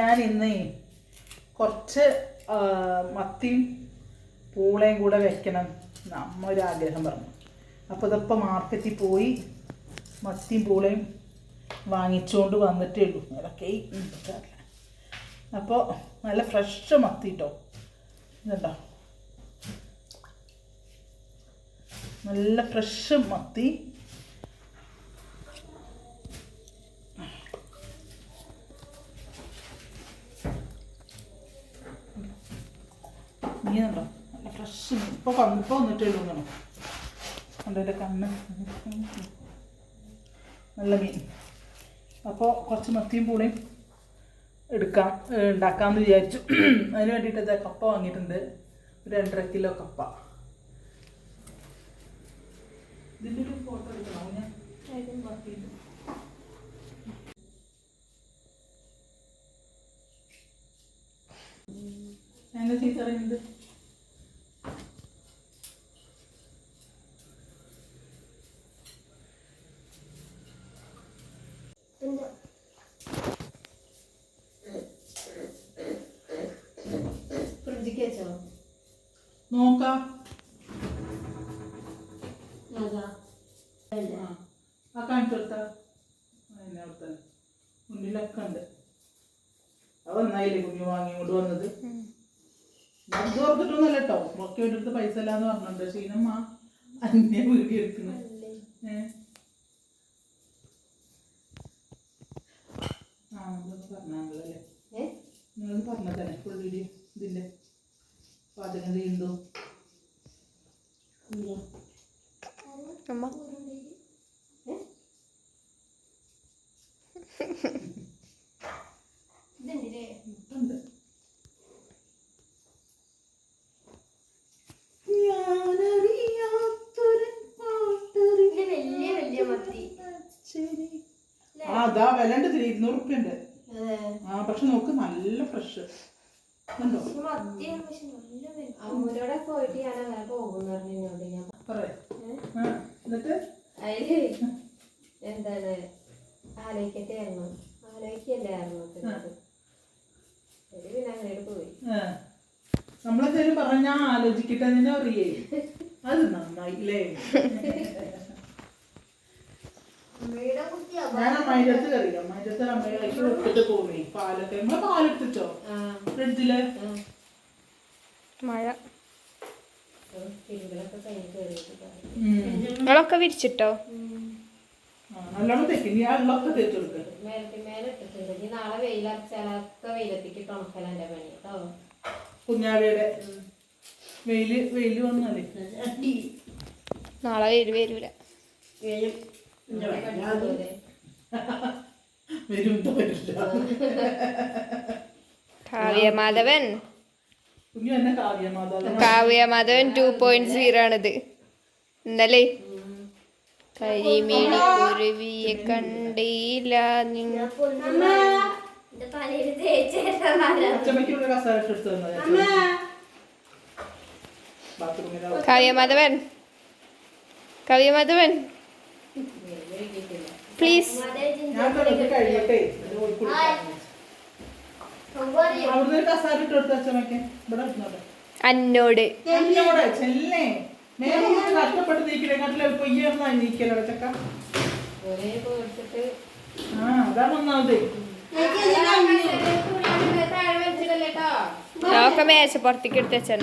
ഞാൻ ഇന്ന് കുറച്ച് മത്തിയും പൂളയും കൂടെ വെക്കണം നമ്മ ഒരു ആഗ്രഹം പറഞ്ഞു. അപ്പോൾ ഇതിപ്പോൾ മാർക്കറ്റിൽ പോയി മത്തിയും പൂളയും വാങ്ങിച്ചുകൊണ്ട് വന്നിട്ടേ ഉള്ളൂ. അതൊക്കെ അപ്പോൾ നല്ല ഫ്രഷ് മത്തി കേട്ടോ. ഇതുണ്ടോ, നല്ല ഫ്രഷ് മത്തി. മീനുണ്ടോ, നല്ല ഫ്രഷ് മീൻ. ഇപ്പോൾ വന്നിട്ടേ ഉള്ളൂ എന്നാണോ കണ്ടതിൻ്റെ കണ്ണ്. നല്ല മീൻ. അപ്പോൾ കുറച്ച് മത്തിയും പൂളയും ഉണ്ടാക്കാമെന്ന് വിചാരിച്ചു. അതിന് വേണ്ടിയിട്ട് കപ്പ വാങ്ങിയിട്ടുണ്ട്, ഒരു 2.5 കിലോ കപ്പ. ഇതിൻ്റെ ഒരു ഫോട്ടോ എടുക്കണോ ഞാൻ? എന്താ ചീത്ത പറയുന്നത്? നോക്കാം. ആ കാണിച്ചു കൊടുത്താ എന്നെ അവിടുത്തെ മുന്നിലൊക്കെ ഉണ്ട്. അത് നന്നായില്ലേ കുഞ്ഞു വാങ്ങി കൊണ്ട് വന്നത്. ഇത് ഓർത്തിട്ടൊന്നുമല്ല കേട്ടോ, ഒക്കെ എടുത്ത് പൈസ ഇല്ലാന്ന് പറഞ്ഞിട്ടുണ്ട്. ക്ഷീണമ്മ അന്യ വീട്ടിൽ എടുക്കുന്നത്. പറഞ്ഞല്ലേ നിങ്ങൾ പറഞ്ഞതന്നെ ഫുൾ വീഡിയോ ഇതില്ലേ പാചകം ചെയ്യുന്നതോ. അതാ വില ഉണ്ട്, 200 റുപ്യ ഉണ്ട്. ആ പക്ഷെ നോക്ക് നല്ല ഫ്രഷ് ഉണ്ടോ. എന്നിട്ട് എന്താണ് ആലോചിക്കട്ടെയായിരുന്നു, ആലോചിക്കല്ലായിരുന്നു. പിന്നെ അങ്ങനെ പോയി. നമ്മളെന്തായാലും പറഞ്ഞാ ആലോചിക്കട്ടെ തന്നെ അറിയേ. അത് നന്നായില്ലേ. ഞാൻ അമ്മായിൻ്റെ അടുത്ത് കറിയാം. അമ്മായിൻ്റെ അടുത്ത് അമ്മയിലേക്ക് കൊടുത്തിട്ട് പോവേ പാലൊക്കെ. നമ്മളെ പാലെടുത്തിട്ടോ ഫ്രിഡ്ജില്? മഴ നിങ്ങളൊക്കെ വിരിച്ചിട്ടോ? നല്ലോണം തെക്കി നീ വെള്ളമൊക്കെ തേച്ച് കൊടുക്ക. നാളെ വെയിലറച്ചാലൊക്കെ വെയിലെത്തിക്ക് ഉണക്കല എന്റെ പണി കേട്ടോ. കുഞ്ഞാവയുടെ വെയില് വന്നാലേ നാളെ വെയിൽ വരൂല. കാവ്യമാധവൻ 2.0 ആണിത്. ഇന്നലെ കരിമീണി കുരുവിയെ കണ്ടില്ല. കാവ്യമാധവൻ പ്ലീസ്. അന്നോട് കഷ്ടപ്പെട്ട് നീക്കില്ല പൊയ്യാ നീക്കല്ലോ ചക്ക. അതാണ് ഒന്നാമത്. ഒക്കെ മേശപ്പുറത്തേക്ക് എടുത്ത് വെച്ചു.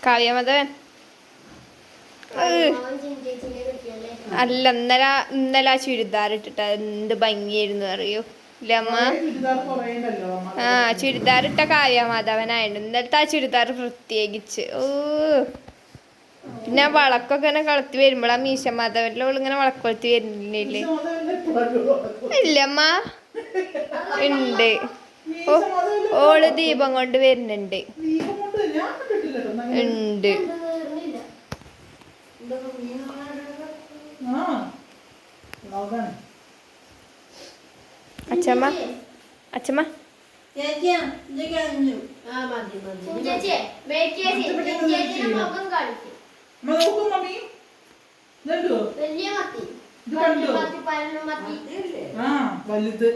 കാവ്യമാധവൻ അല്ല, ഇന്നലെ ആ ചുരിദാർ ഇട്ടിട്ട് എന്ത് ഭംഗിയായിരുന്നു അറിയോ ഇല്ല അമ്മ? ആ ചുരിദാർ ഇട്ട കാവ്യമാധവനായിരുന്നു ഇന്നലത്തെ ആ ചുരിദാർ പ്രത്യേകിച്ച്. ഓ പിന്നെ വളക്കൊക്കെ ഇങ്ങനെ കളത്തി വരുമ്പോഴാ മീശ മാധവനിലെ ഇങ്ങനെ വളക്കൊളുത്തി വരുന്നില്ലേ? ഇല്ലമ്മ ഉണ്ട്. ഓള് ദീപം കൊണ്ട് വരുന്നുണ്ട്. ഉണ്ട്. അച്ഛമ്മ ആ മതി മതി ചേച്ചിയെ വെയിറ്റ് ചേച്ചിയുടെ മുഖം കാണിക്കും അമ്മ നോക്കും മമ്മി ഇതുണ്ടോ വലിയ മത്തി ഇത് കണ്ടോ മത്തി പരലും മത്തി ആ വലുത്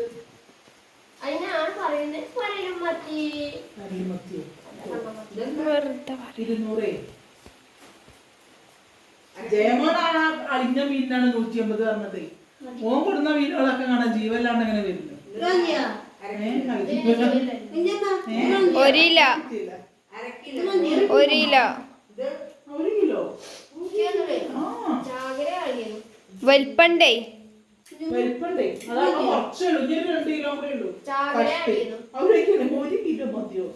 അതിനാണ് പറയുന്നത് പരലും മത്തി അരിമത്തിയോ വെറുതെ പറയും. 200 ജയമോൻ ആ അളിഞ്ഞ മീനാണ് 150 പറഞ്ഞത്. ഓൻ കൊടുന്ന മീനുകളൊക്കെ കാണാൻ ജീവല്ലാണ്ട് അങ്ങനെ വരുന്നു. ഒരു കിലോ ഒരു കിലോ ഒരു കിലോ ചാകര കളിയാണ് വലിപ്പണ്ടേ വലിപ്പണ്ടേ അതാണ് കുറച്ചേ ഉള്ളൂ. ഇനി ഒരു 2 കിലോ കൂടെ ഉള്ളൂ. ചാകര കളിയാണ് അവരൊക്കെ 1 കിലോ മതിയോ?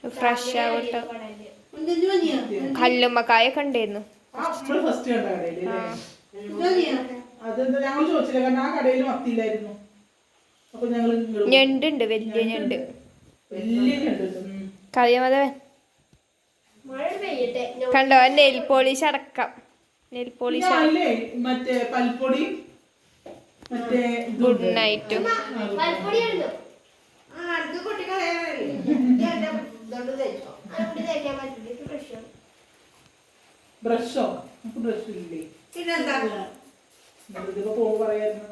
ഫ്രഷ് ആവട്ടെ. കല്ലുമ്മക്കായൊക്കെ ഉണ്ടായിരുന്നു. നമ്മള് ഫസ്റ്റ് കണ്ട കടയില് അതെന്താ ഞങ്ങൾ ചോദിച്ചില്ല, കാരണം ആ കടയിൽ മത്തിയില്ലായിരുന്നു. അപ്പൊ ഞങ്ങൾ ഞണ്ടുണ്ട്, വലിയ ഞണ്ട്. വലിയ ഞണ്ട്. കളിയമതവൻ മഴ പെയ്യട്ടെ കണ്ടോ നെയിൽ പോളിഷ് അടക്കം. നെയിൽ പോളിഷ് ഇല്ലേ മറ്റേ പൽപ്പൊടി മറ്റേ ഗുഡ് നൈറ്റും പൽപ്പൊടിയാണല്ലോ ബ്രഷോ നമുക്ക് ബ്രഷ് ഇല്ലേ? ഇതിപ്പോ പോകുമ്പോ പറയായിരുന്നു.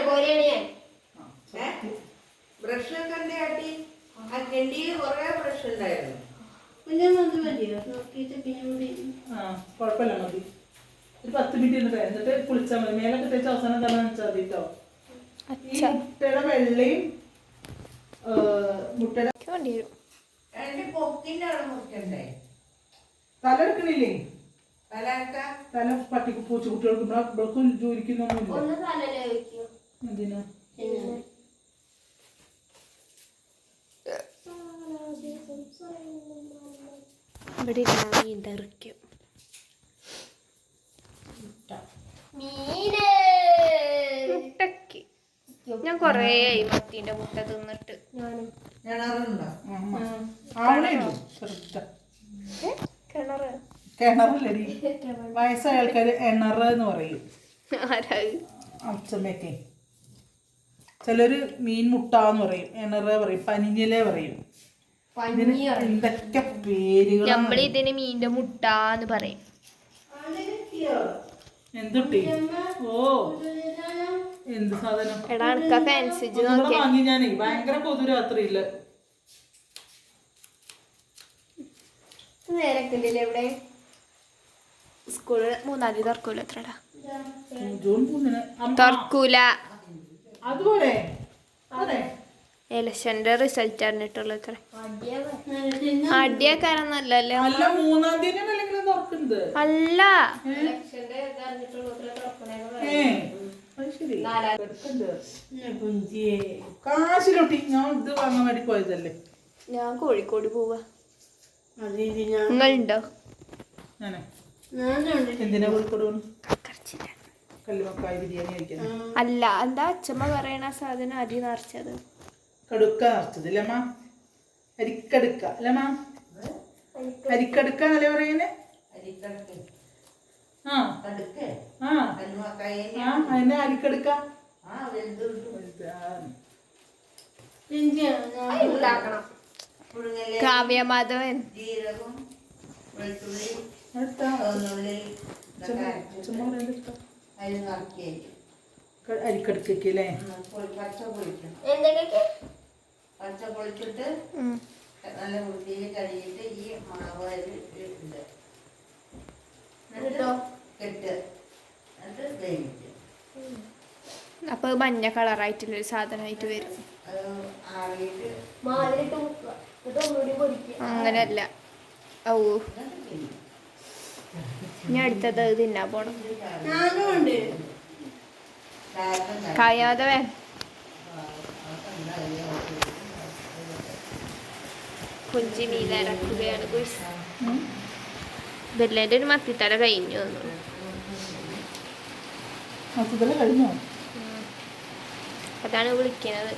പോലെയാണ് ഞാൻ ബ്രഷ് കണ്ടേ ആട്ടി ആ കെണ്ടിയിൽ കുറെ ബ്രഷ് ഉണ്ടായിരുന്നു. കുഴപ്പമില്ല മതി. ഒരു 10 മിനിറ്റ് എന്നിട്ട് കുളിച്ചാൽ മതി. മേലൊക്കെ തേച്ച് അവസാനം തന്നെ വെച്ചാൽ മതി കേട്ടോ. ഈ മുട്ടയുടെ വെള്ളയും മുട്ടയുടെ എന്റെ പൊക്കിന്റെ അവിടെ മുറിക്കണ്ടേ? തല എടുക്കണില്ലേ? തലക്ക തല പട്ടിക്ക് പൂച്ച കുട്ടികൾക്ക് ഇവർക്ക് ജോലിക്കുന്നൊന്നുമില്ല. ഒന്ന് തലല്ലേ വെക്കൂ എന്തിനാ? ഇവിടെ നീന്തറിക്കും. മീന് മുട്ടക്ക് ഞാൻ കൊറേ ആയി മത്തീന്റെ മുട്ട തിന്നിട്ട്. കിണറുണ്ടോ? ആവണേ ഉള്ളൂ. ചെറുതാ. കിണറ് കിണറല്ലടി, വയസ്സായ ആൾക്കാര് എണറ എന്ന് പറയും. ആരാ അച്ഛമ്മയൊക്കെ ചിലര് മീൻ മുട്ട എന്ന് പറയും, എണറ പറയും, പനിഞ്ഞില പറയും. ഇതിന് എന്തൊക്കെ പേരുകൾ. നമ്മളിതിന് മീന്റെ മുട്ടാന്ന് പറയും. എന്തുട്ടി? ഓ എന്ത് സാധനം? എടാ അനക്ക ഫാൻസി ഒന്നുകൂടെ വാങ്ങി ഞാനേ. ഭയങ്കര കൊതു രാത്രിയില്ല. നേരക്കില്ലേ ഇവിടെ സ്കൂള് 3-ാം തീയതി തുറക്കൂല. എത്രടാ ജൂൺ 3-ന് തുറക്കൂല. അതുപോലെ അതെ ഇലക്ഷന്റെ റിസൾട്ട് അറിഞ്ഞിട്ടുള്ളൂ. എത്ര അടിയാക്കാരം നല്ലല്ലേ? അല്ല 3-ാം തീയതി അല്ലെങ്കിൽ തുറക്കുന്നത്. അല്ല ഇലക്ഷന്റെ ഇതറിഞ്ഞിട്ടുള്ളൂ തുറക്കണേന്ന് ഏ അത് ശരി. കാശിലൊട്ടി ഞാൻ ഇത് വാങ്ങാൻ വേണ്ടി പോയതല്ലേ. ഞാൻ കോഴിക്കോട് പോവാ. നിങ്ങളുണ്ടോ? ഞാനേ എന്തിനാ കോഴിക്കോട് പോണു? കക്കറച്ചില്ല. കല്ലുമക്കായ ബിരിയാണി കഴിക്കാൻ. അല്ല എന്താ അച്ഛമ്മ പറയണ സാധനം അരി നിറച്ചത്. കടുക്ക നിറച്ചത് അല്ലമ്മ? അരിക്കടുക്ക അല്ലമ്മ? അരിക്കടുക്ക എന്നല്ലേ പറയുന്നേ? അരിക്കടുക്ക് ആ കടുക്ക് ആ കല്ലുമക്കായ ആ അതിനെ അരിക്കടുക്ക. ആ വെന്തുണ്ടു ഉണ്ടാക്കണം പുഴുങ്ങല് കാവ്യമാധവൻ ജീരകം വെളുത്തുള്ളി അടുത്ത ചുവന്നുള്ളി ഇതൊക്കെ ചുമ്മാ അരച്ചിട്ട് പറയുന്നത് എടുത്തോ. അതിൽ നിറക്കി അരിക്കടുക്കല്ലേ? പച്ച പൊളിക്കണം. എന്തൊക്കെ പച്ച പൊളിച്ചിട്ട് നല്ല വൃത്തിയിൽ കഴുകിയിട്ട് ഈ മാവ് അതിൽ ഇടുക. എന്നിട്ട് കെട്ടുക. എന്നിട്ട് വേവിക്കുക. അപ്പൊ മഞ്ഞ കളറായിട്ടുള്ളൊരു സാധനമായിട്ട് വരും. അത് ആറിയിട്ട് മാതിരിട്ട് മുക്കുക എന്നിട്ട് ഒന്നുകൂടി പൊരിക്കുക. അങ്ങനല്ല. ഓ ഇതൊക്കെ ചെയ്യും. ഇനി അടുത്തത് അത് തിന്നാൻ പോണം. കാരണം കാവ്യമാധവൻ കൊഞ്ചി മീനിറക്കുകയാണ്. ബെല്ലേന്റെ ഒരു മത്തിത്തല കഴിഞ്ഞു തോന്നുന്നു. മൊത്തത്തില് കഴിഞ്ഞോ? അതാണ് വിളിക്കുന്നത്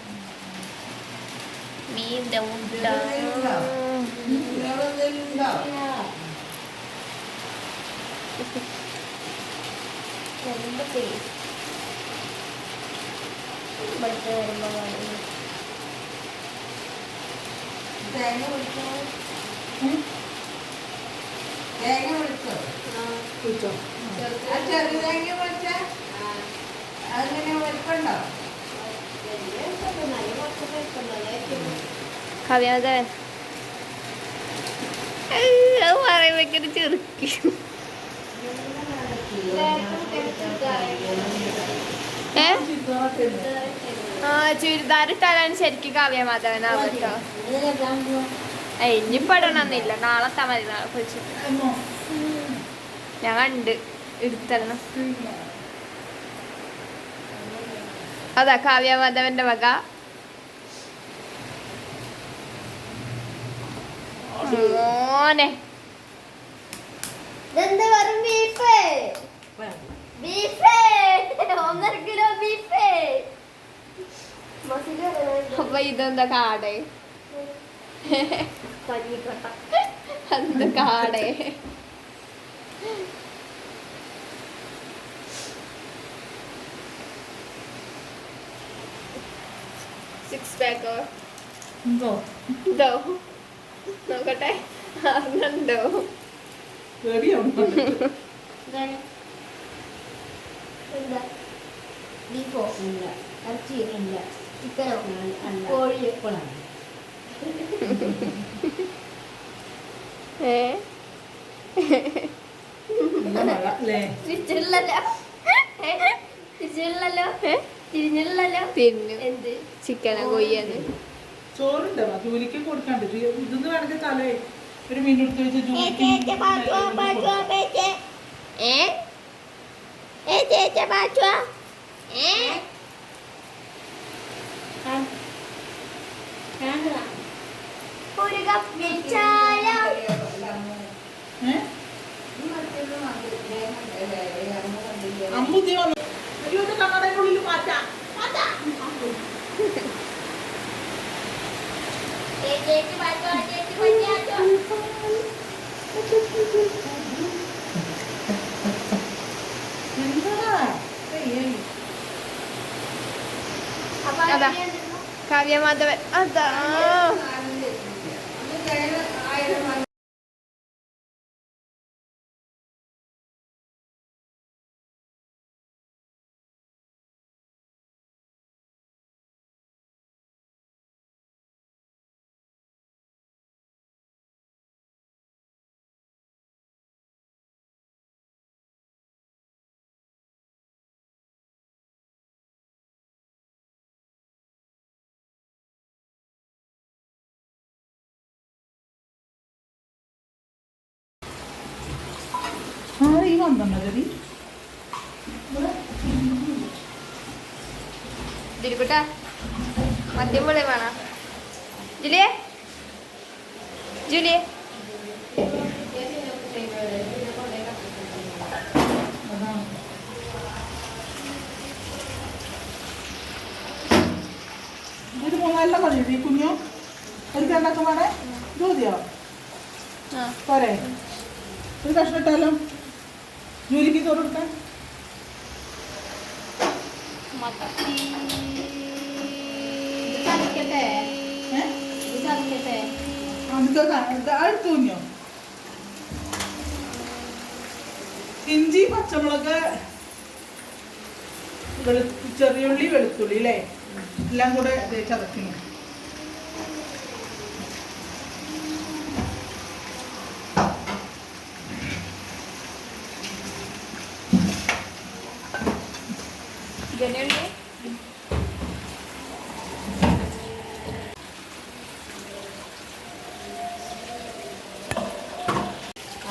മീൻ്റെ മുട്ട. ഇവിടുത്തെ വരുമ്പോ തേങ്ങ വിളിച്ചോ തേങ്ങ വിളിച്ചോ കുഴിച്ചോ ആ ചെറു തേങ്ങ വിളിച്ച അങ്ങനെ വലിപ്പുണ്ടോ കവ്യാതെ പറയുമ്പോ ചെറുക്കി ഏ ആ ചുരിദാർ ഇട്ടാലാണ് ശരിക്കും കാവ്യ മാധവനാവട്ടോ ഇനി പെടണമെന്നില്ല നാളെ താ മതി നാളെ കുളിച്ചിട്ട് ഞാൻ കണ്ട് എടുത്തരണം അതാ കാവ്യ മാധവന്റെ വക മോനെ ഇതെന്താ വെറും ബീഫ് ബീഫ് 1.5 കിലോ ബീഫ് അപ്പൊ ഇതെന്താ കാടേ എന്താ കാടേ സിക്സ് പാക്കോ എന്തോ ഇതോ നോക്കട്ടെ അറിഞ്ഞുണ്ടോ പേടിയാവുന്നുണ്ട് എന്താ ബീഫോ ഇല്ല ഇറച്ചി ഇല്ല ചിക്കനോ അല്ല കോഴി ഇപ്പോഴാണ് നല്ല മഴ അല്ലേ തിരിച്ചില്ലല്ലോ തിരിച്ചില്ലല്ലോ തിരിഞ്ഞില്ലല്ലോ തിരിഞ്ഞു എന്ത് ചിക്കനാ കൊയ്യാന്ന് ചോറുണ്ട് ജോലിക്ക് കൊടുക്കാണ്ട് ഇതൊന്ന് വേണമെങ്കിൽ തലേ ഒരു മീൻ എടുത്ത് വെച്ച് ജോലിക്ക് ഒരു കപ്പ് ചായ അമ്പുതി വന്നു അയ്യോ ഇത് കണ്ണടയുടെ ഉള്ളിൽ മാറ്റാം അതാ കാവ്യ മാധവൻ അതാ ഈ വന്നടി ദിൽക്കുട്ടാ മദ്യം പോലെ വേണം ജുലിയെ ജുലിയെ ഇത് മൂന്നാലെല്ലാം മതി ഈ കുഞ്ഞോ ഒരു കണ്ടൊക്കെ വേണേ ജോതിയോ പോരെ ഒരു കഷ്ണം ഇട്ടാലോ ജോലിക്ക് ചോറ് കൊടുക്കാൻ അടുത്ത് കുഞ്ഞോ ഇഞ്ചി പച്ചമുളക് ചെറിയുള്ളി വെളുത്തുള്ളി അല്ലേ എല്ലാം കൂടെ ചതക്കുന്നു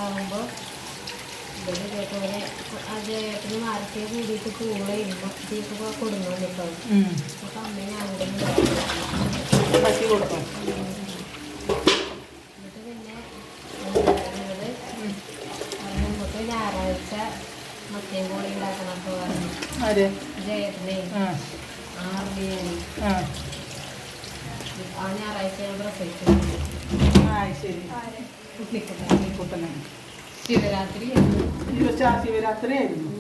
ആകുമ്പോൾ ഇതേപോലെ അത് ഏട്ടന് മാരത്തെ കൂടിയിട്ട് കൂടെ ഇരുന്നു തീർക്കുക കൊടുങ്ങാൻ കിട്ടും അപ്പൊ അമ്മേനെ അവിടെ പറ്റി കൊടുക്കാം എന്നിട്ട് പിന്നെ നമുക്ക് ഞായറാഴ്ച മറ്റേം കൂടി ഉണ്ടാക്കണം അപ്പൊ പറഞ്ഞു ആര് ജയേട്ടനെ ആ ബിരിയാണി ആ ആ ഞായറാഴ്ച ഞാൻ പ്രസവിച്ചു ആ ശരി കുട്ടനാണ് ശിവരാത്രി ശിവരാത്രി ആയിരുന്നു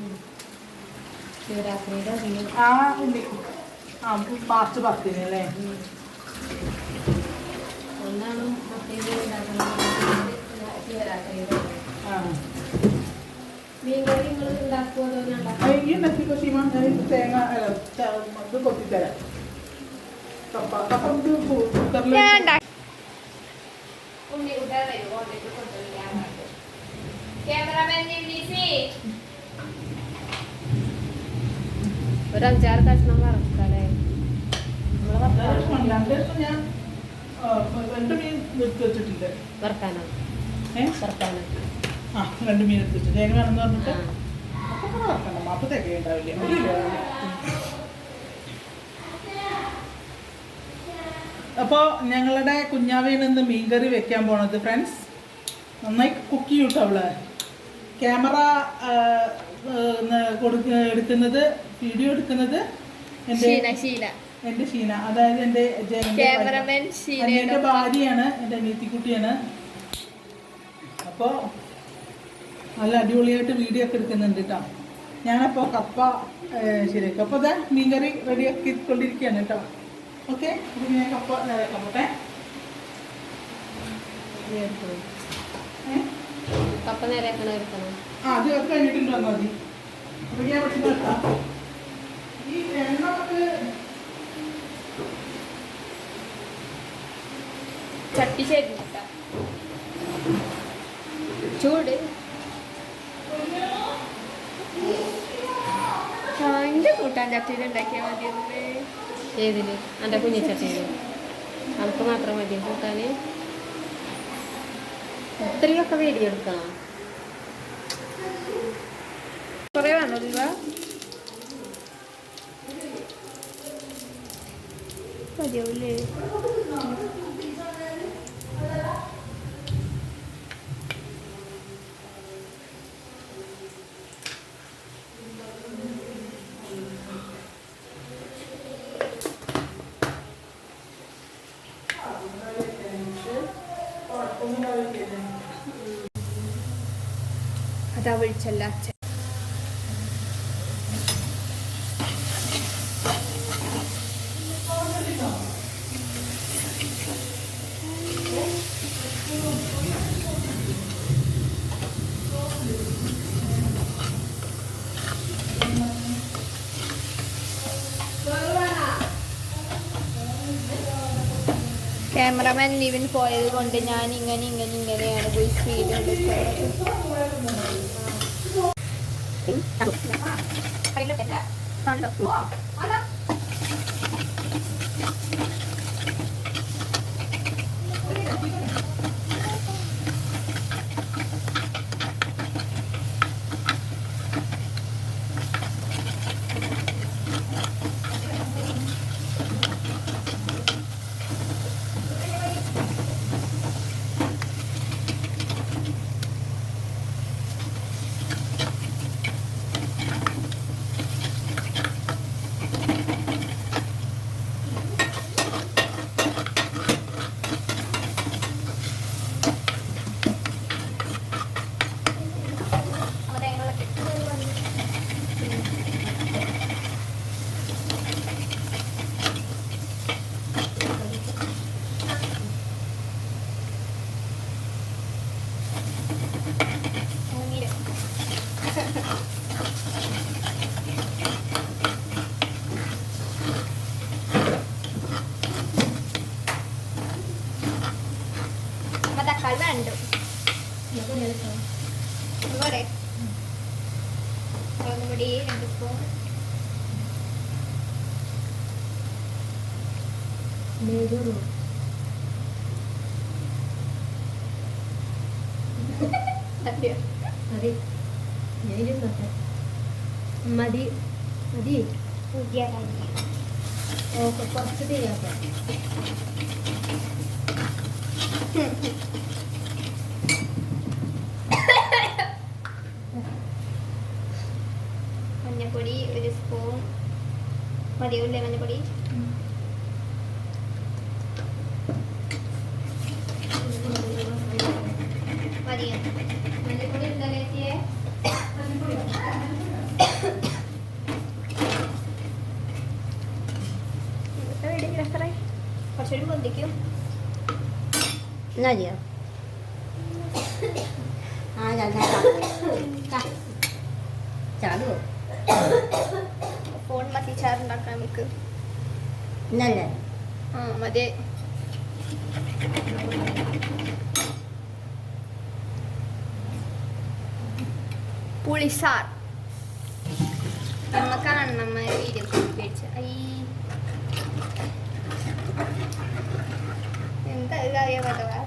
ശിവരാത്രിയുടെ അധികം ആ ഉണ്ണി ആ മാർച്ച് 10 അല്ലേ? ഒന്നാണ് മത്തേരി ഉണ്ടാക്കുന്നത് ശിവരാത്രിയുടെ. ആ മീൻകറി നിങ്ങൾ ഉണ്ടാക്കുമോ അതോ ഞാൻ ഉണ്ടാക്കുമോ? ഈ ഉണ്ടാക്കിക്കോ സീമ, ഞാൻ തേങ്ങ ഇത് കൊത്തിത്തരാം. കപ്പ ഇത് കുക്കറിൽ ഞാൻ ഉണ്ടാക്കി ഉണ്ണിക്കുട്ടൻ വരും ഓർഡർ കൊണ്ടുവരാൻ. ക്യാമറമാൻ ഒരു 5-6 കഷ്ണം വറക്കാല്ലേ? രണ്ടിടത്തും ഞാൻ 2 മീൻ എടുത്ത് വെച്ചിട്ടുണ്ട്. വറക്കാനോ? വറക്കാനോ? ആ 2 മീൻ എടുത്ത് വെച്ചു. തേങ്ങ വേണമെന്ന് പറഞ്ഞിട്ട് അപ്പൊ കൂടെ വറക്കണം. അപ്പൊ തേങ്ങ ഉണ്ടാവില്ല. അപ്പോൾ ഞങ്ങളുടെ കുഞ്ഞാവയിൽ നിന്ന് മീൻകറി വെക്കാൻ പോണത് ഫ്രണ്ട്സ്. നന്നായി കുക്ക് ചെയ്യും കേട്ടോ അവള്. ക്യാമറ എടുക്കുന്നത്, വീഡിയോ എടുക്കുന്നത് എൻ്റെ ഷീന, അതായത് എൻ്റെ ഭാര്യയാണ്, എൻ്റെ അനിയത്തിക്കുട്ടിയാണ്. അപ്പോൾ നല്ല അടിപൊളിയായിട്ട് വീഡിയോ ഒക്കെ എടുക്കുന്നുണ്ട് കേട്ടോ. ഞാനപ്പോൾ കപ്പ ശരിയാക്കും. അപ്പോൾ അതാ മീൻകറി റെഡിയാക്കിക്കൊണ്ടിരിക്കുകയാണ് കേട്ടോ. ഓക്കെ, അപ്പോൾ ഞാൻ കപ്പട്ടെ. കപ്പ നേരെ എടുക്കണം. ആ അത് കഴിഞ്ഞിട്ടുണ്ട് വന്നാൽ മതി. അപ്പോൾ ഞാൻ പഠിച്ചു വെക്കാം. ഈ എണ്ണ നമുക്ക് ചട്ടി ശരി ചൂട് എൻ്റെ കൂട്ടാൻ ചട്ടിയിൽ ഉണ്ടാക്കിയാൽ മതി. ഏതിൽ? എൻ്റെ കുഞ്ഞിച്ചട്ടിയിൽ നമുക്ക് മാത്രം മതി കൂട്ടാൻ. ഇത്രയൊക്കെ വീഡിയോ എടുക്കണം. കുറേ വേണോ ദിവ? മതിയാവൂലേ? അതാ വിളിച്ചല്ല അച്ഛൻ. ക്യാമറമാൻ നിവിൻ പോയത് കൊണ്ട് ഞാൻ ഇങ്ങനെയാണ് പോയി സ്പീഡ് തക്കാളി വേണ്ട പോരെ. മുളക് പൊടി 2 സ്പൂൺ. മതി മതി. പുതിയ കുറച്ച് തിരിയാക്കാം. മഞ്ഞപ്പൊടി 1 സ്പൂൺ മതിയല്ലേ? മഞ്ഞപ്പൊടി മതിയോ? മഞ്ഞപ്പൊടി ഉണ്ടല്ലേ? കുടിക്കും. എന്നാ മതിയോ? ആ ചാടുവോ? ഫോൺ മതി ചാറുണ്ടാക്കാൻ നമുക്ക്. ഇന്നല്ലേ ആ മതി. പുളിസാർ നമുക്കാണ് നമ്മ വീഡിയോ മേടിച്ചത്. എന്താ കാര്യം പറ്റവാ?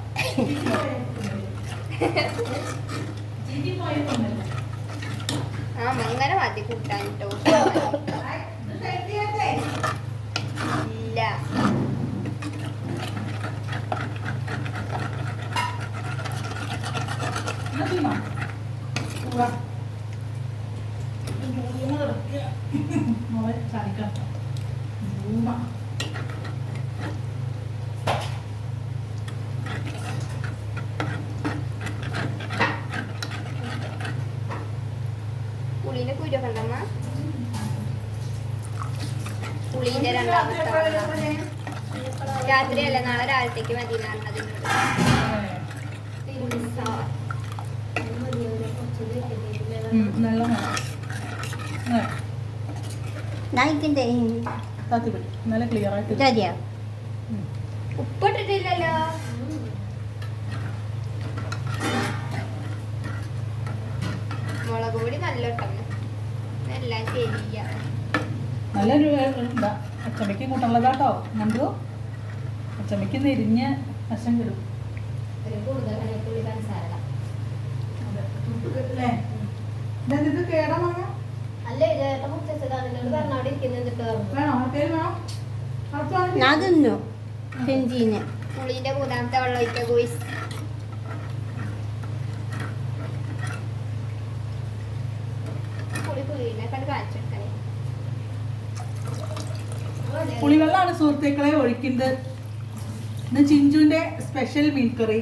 ആ അങ്ങനെ മതി കൂട്ടാൻ കേട്ടോ. ഇല്ല പുളീന്റെ കുരുക്കെ ഉണ്ടമ്മ. പുളീന്റെ രണ്ടാമത്തെ രാത്രിയല്ല നാളെ രാവിലത്തേക്ക് മതി നല്ല ക്ലിയർ ആയിട്ട് മതിയോ? ഉപ്പിട്ടിട്ടില്ലല്ലോ. മുളക് പൊടി നല്ല ഇട്ടമ്മ. എല്ലാം ശരിയാ. നല്ലൊരു എന്താ അച്ചമ്മയ്ക്ക് കൂട്ടുള്ളതാട്ടോ. കണ്ടു അച്ചമ്മയ്ക്ക് നെരിഞ്ഞ വശം കിടും. ഇത് കേടാ അല്ലേ ചേട്ടൻ മുത്തച്ഛനോട് പറഞ്ഞവിടെ ഇരിക്കുന്നുണ്ട്. വേണോ ആർക്കേലും വേണോ? ഞാൻ തിന്നു ചെഞ്ചീന്. പുളീന്റെ മൂന്നാമത്തെ വെള്ളം ഒഴിക്കുക ഗോയ്സ്. പുളിനെ കണ്ട് കാണിച്ചെടുക്കണേ. പുളിവെള്ളമാണ് സുഹൃത്തുക്കളെ ഒഴിക്കുന്നത്. ഇന്ന് ചിഞ്ചുവിന്റെ സ്പെഷ്യൽ മീൻ കറി.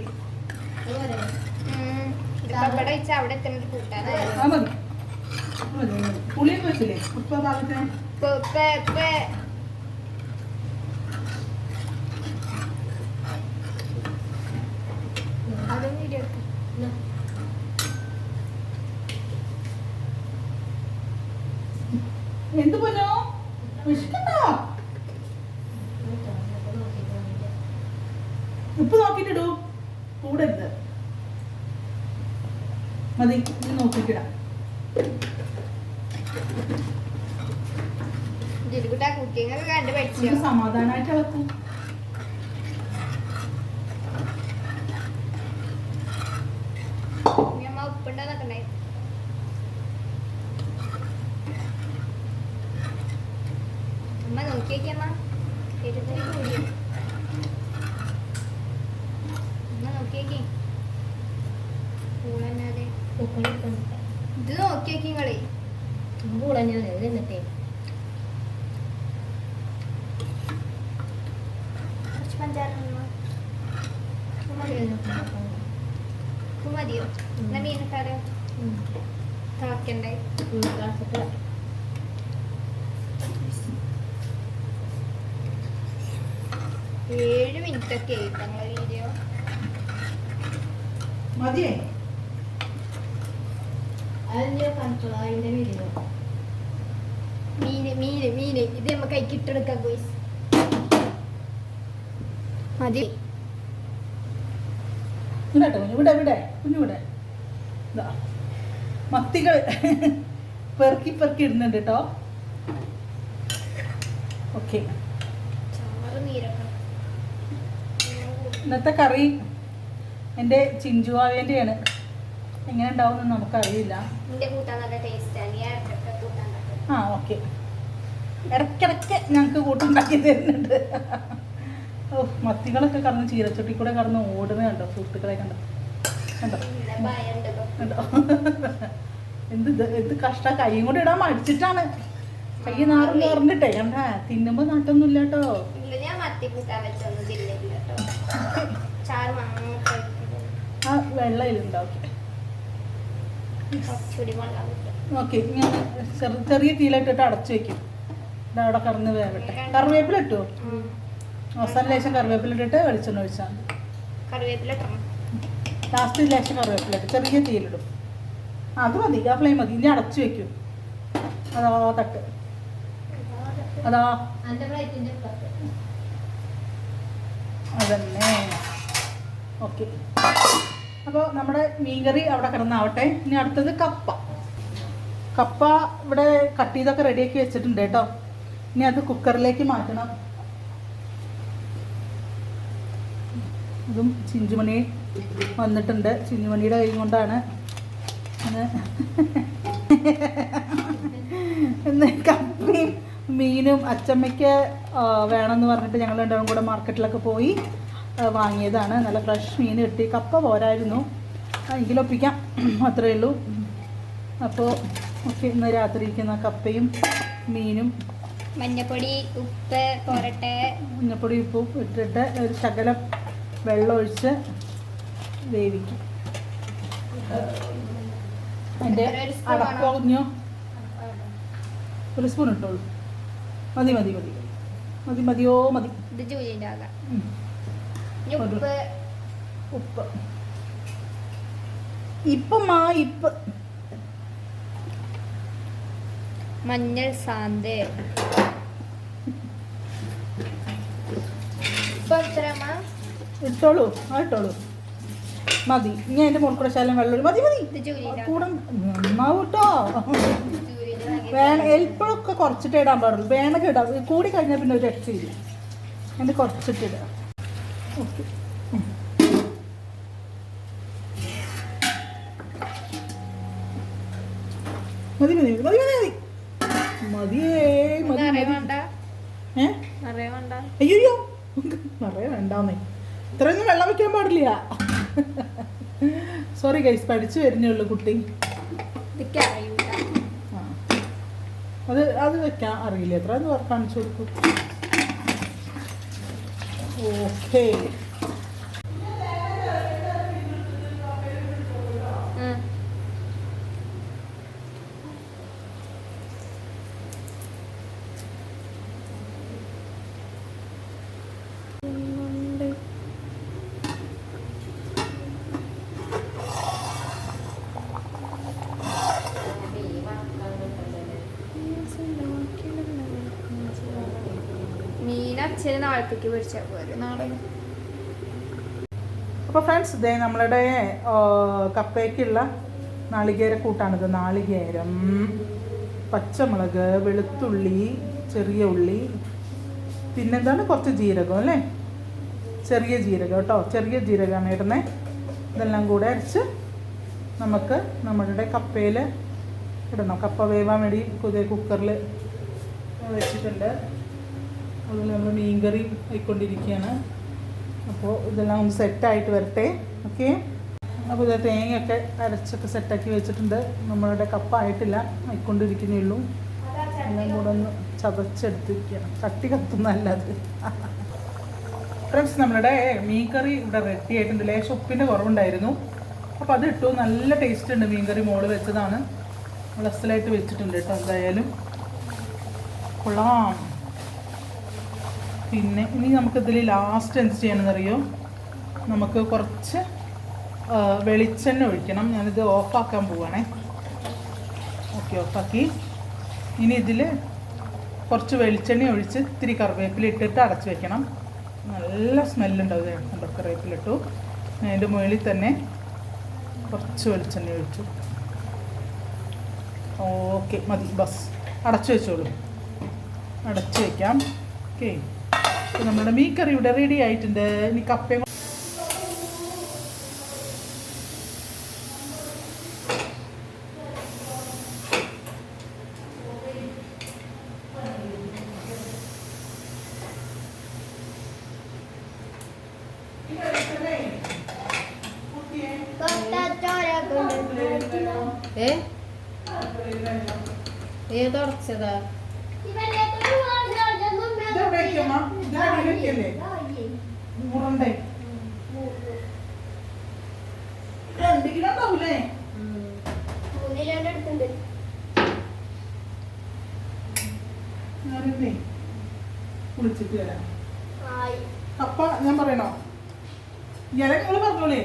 ഇവിടെ വെച്ചാൽ അവിടെ എത്തുന്നത് കൂട്ടാനായി. ആ മതി പുളിയൊക്കെ വെച്ചില്ലേ ഉപ്പ പാകത്തിന്. അതും വീഡിയോ എടുക്കും. എന്ത് പൊന്നോ വിശക്കണ്ടോ? ഉപ്പ് നോക്കിട്ടിടൂ. കൂടരുത്. മതി ഇത് നോക്കിക്കിടാം. ജിലുകുട്ടാ കുക്കിംഗ് ഒക്കെ കണ്ട് പഠിച്ചു. നമുക്ക് സമാധാനമായിട്ട് ഇളക്കും. അമ്മ ഉപ്പുണ്ടോന്നൊക്കെ അമ്മ നോക്കിയേക്കമ്മ. അമ്മ നോക്കിയേക്കേ. പൂളന്നാതെ ഇത് നോക്കിയേക്കി കളി. പൂളഞ്ഞാ എന്നിട്ടേ കുറച്ച് പഞ്ചാര മതിയോ? എന്നാ മീനക്കാരോ തിളക്കണ്ടേ? 7 മിനിറ്റൊക്കെ ആയി ഞങ്ങളെ വീഡിയോ. മതിയേ അതിന്റെ കൺട്രോളിന്റെ വീഡിയോ. മീന് ഇത് നമുക്ക് കൈക്കിട്ടെടുക്കാം ഗോയ്സ്. മതി. കുഞ്ഞുവിടെ മത്തികൾ പെറുക്കി ഇടുന്നുണ്ട് കേട്ടോ. ഓക്കെ ചാറ് നീരൊക്കെ ഇന്നത്തെ കറി എൻ്റെ ചിഞ്ചുവാവേൻ്റെയാണ്. എങ്ങനെ ഉണ്ടാവും നമുക്കറിയില്ല. എന്റെ കൂട്ടാൻ നല്ല ടേസ്റ്റാണ്. ഇടയ്ക്കൊക്കെ കൂട്ടാൻ പറ്റും. ആ ഓക്കെ ഇടയ്ക്കിടയ്ക്ക് ഞങ്ങൾക്ക് കൂട്ടുണ്ടാക്കി തരുന്നുണ്ട്. ഓ മത്തികളൊക്കെ കടന്ന് ചീരച്ചൊട്ടി കൂടെ കടന്ന് ഓടുന്നത് കണ്ടോ സുഹൃത്തുക്കളെ? കണ്ടോ കണ്ടോ കണ്ടോ? എന്ത് കഷ്ട. കൈയും കൂടെ ഇടാൻ മടിച്ചിട്ടാണ്. കൈ നാറും കയറിഞ്ഞിട്ടേ കണ്ടാ തിന്നുമ്പോ നാട്ടൊന്നും ഇല്ല കേട്ടോ. ഞാൻ മത്തി കൂട്ടാൻ വെച്ചൊന്നും തിന്നില്ല കേട്ടോ. ചാറ് മാത്രം ആ വെള്ളയിലുണ്ടോ? കുറച്ചുകൂടി വെള്ളം കിട്ടും. ഓക്കെ ഞാൻ ചെറിയ തീയിലിട്ടിട്ട് അടച്ചു വെക്കും. അവിടെ കടന്ന് വേവട്ടെ. കറിവേപ്പില ഇട്ടോ? അവസാനം ലേശം കറിവേപ്പില ഇട്ടിട്ട് വെളിച്ചെണ്ണ ഒഴിച്ചാൽ മതി. കറിവേപ്പില ഇട്ടണം. ലാസ്റ്റ് ലേശം കറിവേപ്പില ഇട്ട് ചെറിയ തീയിലിടും. അത് മതി, ആ ഫ്ലെയിം മതി. ഇനി അടച്ചു വെക്കും. അതാ തട്ട്, അതാ അതന്നെ. ഓക്കെ, അപ്പോൾ നമ്മുടെ മീൻകറി അവിടെ കിടന്നാവട്ടെ. ഇനി അടുത്തത് കപ്പ. കപ്പ ഇവിടെ കട്ട് ചെയ്തൊക്കെ റെഡിയാക്കി വെച്ചിട്ടുണ്ട് കേട്ടോ. ഇനി അത് കുക്കറിലേക്ക് മാറ്റണം. ഇതും ചിഞ്ചുമണി വന്നിട്ടുണ്ട്. ചിഞ്ചുമണിയുടെ കൈ കൊണ്ടാണ് ഇന്ന് കപ്പയും മീനും അച്ചമ്മയ്ക്ക് വേണമെന്ന് പറഞ്ഞിട്ട് ഞങ്ങൾ രണ്ടും കൂടെ മാർക്കറ്റിലൊക്കെ പോയി വാങ്ങിയതാണ്. നല്ല ഫ്രഷ് മീൻ കിട്ടി. കപ്പ പോരായിരുന്നു, എങ്കിലും ഒപ്പിക്കാം, അത്രയേ ഉള്ളൂ. അപ്പോൾ ഓക്കെ, ഇന്ന് രാത്രി ഇരിക്കുന്ന കപ്പയും മീനും മഞ്ഞപ്പൊടി, ഉപ്പ് പോരട്ടെ. മഞ്ഞപ്പൊടി ഉപ്പും ഇട്ടിട്ട് ഒരു ശകലം വെള്ളം ഒഴിച്ച് വേവിക്കും. അതിൻ്റെ അടപ്പഞ്ഞോ ഒരു സ്പൂൺ ഇട്ടോളൂ. മതി മതി മതി മതി മതിയോ മതി. ഇത് ജൂലിൻ്റെ ആകാം. ഉപ്പ് ഉപ്പ് ഇപ്പം ഇപ്പ് മഞ്ഞൾ സാന്ത് ഇട്ടോളൂ. ഇട്ടോളൂ, മതി. ഇനി അതിൻ്റെ മുകളിൽ കൂടെ ശകലം വെള്ളം മതി മതി. കൂടെ നന്നാവും കേട്ടോ. എപ്പോഴൊക്കെ കുറച്ചിട്ട് ഇടാൻ പാടുള്ളൂ. വേണമെങ്കിൽ ഇടാം. കൂടി കഴിഞ്ഞാൽ പിന്നെ ഒരു രക്ഷയില്ല. അതിന് കുറച്ചിട്ടിടാം. ഓക്കെ, മതി മതി മതി മതി മതി മതിയേ മതി മതി. അയ്യോ നിറയെ വേണ്ടാന്നേ. ഇത്രയൊന്നും വെള്ളം വയ്ക്കാൻ പാടില്ല. സോറി ഗൈസ്, പഠിച്ചു വരുന്നേ ഉള്ളൂ കുട്ടി. അത് വെക്കാൻ അറിയില്ല. എത്ര എന്ന് കാണിച്ചു കൊടുക്കും. ഓക്കെ, മീനച്ഛന് നാളത്തേക്ക് പിടിച്ചാൽ പോരും. നാളെ അപ്പോൾ ഫ്രണ്ട്സ്, ഇതേ നമ്മളുടെ കപ്പയ്ക്കുള്ള നാളികേര കൂട്ടാണിത്. നാളികേരം, പച്ചമുളക്, വെളുത്തുള്ളി, ചെറിയ ഉള്ളി, പിന്നെന്താണ് കുറച്ച് ജീരകം അല്ലേ, ചെറിയ ജീരകം കേട്ടോ. ചെറിയ ജീരകമാണ് ഇടുന്നത്. ഇതെല്ലാം കൂടെ അരച്ച് നമുക്ക് നമ്മളുടെ കപ്പയിൽ ഇടണം. കപ്പ വേവാൻ വേണ്ടി പുതിയ കുക്കറിൽ വെച്ചിട്ടുണ്ട്. അതുപോലെ നമ്മൾ മീൻകറി ആയിക്കൊണ്ടിരിക്കുകയാണ്. അപ്പോൾ ഇതെല്ലാം ഒന്ന് സെറ്റായിട്ട് വരട്ടെ. ഓക്കെ, അപ്പോൾ ഇത് തേങ്ങയൊക്കെ അരച്ചൊക്കെ സെറ്റാക്കി വെച്ചിട്ടുണ്ട്. നമ്മളുടെ കപ്പ ആയിട്ടില്ല, ആയിക്കൊണ്ടിരിക്കുന്നേ ഉള്ളൂ. എല്ലാം കൂടെ ഒന്ന് ചതച്ചെടുത്തിരിക്കുകയാണ്. ചട്ടി കത്തുന്നതല്ല അത്. ഫ്രണ്ട്സ്, നമ്മളുടെ മീൻകറി ഇവിടെ റെഡി ആയിട്ടുണ്ട്. ലേശം ഉപ്പിൻ്റെ കുറവുണ്ടായിരുന്നു, അപ്പോൾ അത് ഇട്ടു. നല്ല ടേസ്റ്റ് ഉണ്ട്. മീൻകറി മോള് വെച്ചതാണ്, അസലായിട്ട് വെച്ചിട്ടുണ്ട് കേട്ടോ. എന്തായാലും കൊള്ളാം. പിന്നെ ഇനി നമുക്കിതിൽ ലാസ്റ്റ് എന്ത് ചെയ്യണമെന്നറിയോ, നമുക്ക് കുറച്ച് വെളിച്ചെണ്ണ ഒഴിക്കണം. ഞാനിത് ഓഫാക്കാൻ പോവുകയാണേ. ഓക്കെ, ഓഫാക്കി. ഇനി ഇതിൽ കുറച്ച് വെളിച്ചെണ്ണ ഒഴിച്ച് ഇത്തിരി കറിവേപ്പില ഇട്ടിട്ട് അടച്ച് വെക്കണം. നല്ല സ്മെല്ലുണ്ടാവും. കണ്ടോ, കറിവേപ്പില ഇട്ടു. അതിൻ്റെ മുകളിൽ തന്നെ കുറച്ച് വെളിച്ചെണ്ണ ഒഴിച്ചു. ഓക്കെ, മതി, ബസ്. അടച്ചു വെച്ചോളൂ. അടച്ചു വയ്ക്കാം. ഓക്കെ, നമ്മുടെ മീൻ കറി ഇവിടെ റെഡി ആയിട്ടുണ്ട്. ഇനി കപ്പയും തുടച്ചതാ. കുളിച്ചിട്ട് വരാം. ഞാൻ നിങ്ങൾ പറഞ്ഞോളേ,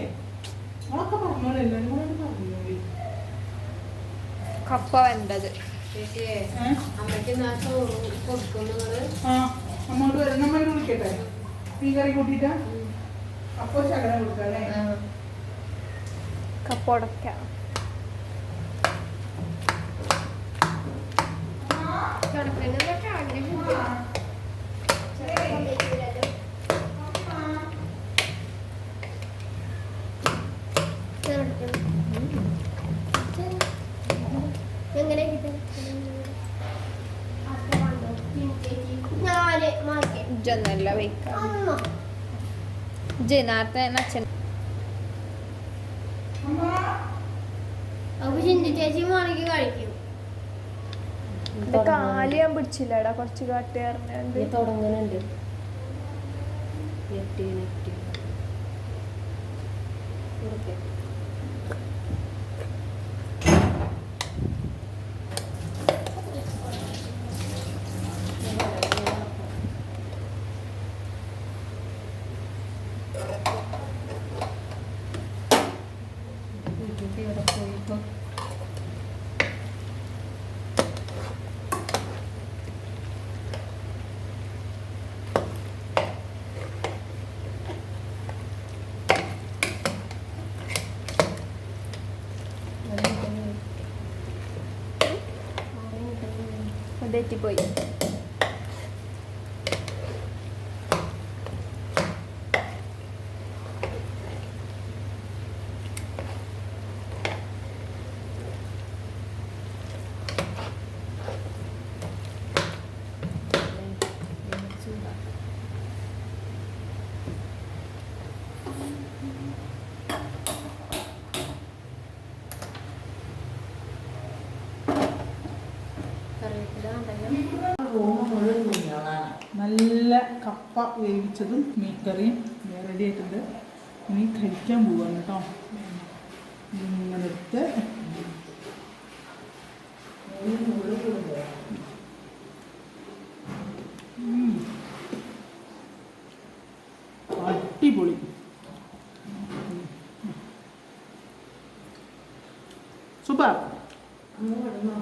നിങ്ങളൊക്കെ പറഞ്ഞോളേ, എല്ലാവരും കൂടെ പറഞ്ഞോളേ. കപ്പ വെന്തത്. ചേച്ചിയെ ഏ? അമ്മയ്ക്ക് നാശം കൊടുക്കുന്നത് ആ അങ്ങോട്ട് വരാം, നമ്മൾ വിളിക്കട്ടെ. മീൻ കറി കൂട്ടിയിട്ടാ അപ്പോൾ ശകലം കൊടുക്കാം അല്ലേ? കപ്പ ഉടക്കാം. കിടക്കുന്നതൊക്കെ ആഗ്രഹമുണ്ട്. എങ്ങനെ കിട്ടും? ഞാന് മാർക്കറ്റ് ഇജ്ജൊന്നല്ല വയ്ക്കാം. അമ്മ ഇജ്ജ് നേരത്തെ അച്ഛൻ അപ്പൊ ചിന്തി ചേച്ചി മാണിക്ക് കഴിക്കും. ഇത് കാല് ഞാൻ പിടിച്ചില്ലടാ, കുറച്ച് കാട്ട് പറഞ്ഞുണ്ട്. തുടങ്ങുന്നുണ്ട്. നെറ്റ് കൊടുക്കേ. ഇവിടെ പോയിപ്പോ തെറ്റിപ്പോയി. റൂമ് മുഴുവൻ കുഞ്ഞോളാണ്. നല്ല കപ്പ വേവിച്ചതും മീൻകറിയും റെഡി ആയിട്ടുണ്ട്. ഇനി കഴിക്കാൻ പോവാണ് കേട്ടോ. ഇങ്ങനെ എടുത്ത് അടിപൊളി. സൂപ്പർ. അങ്ങ് കിടന്നോ?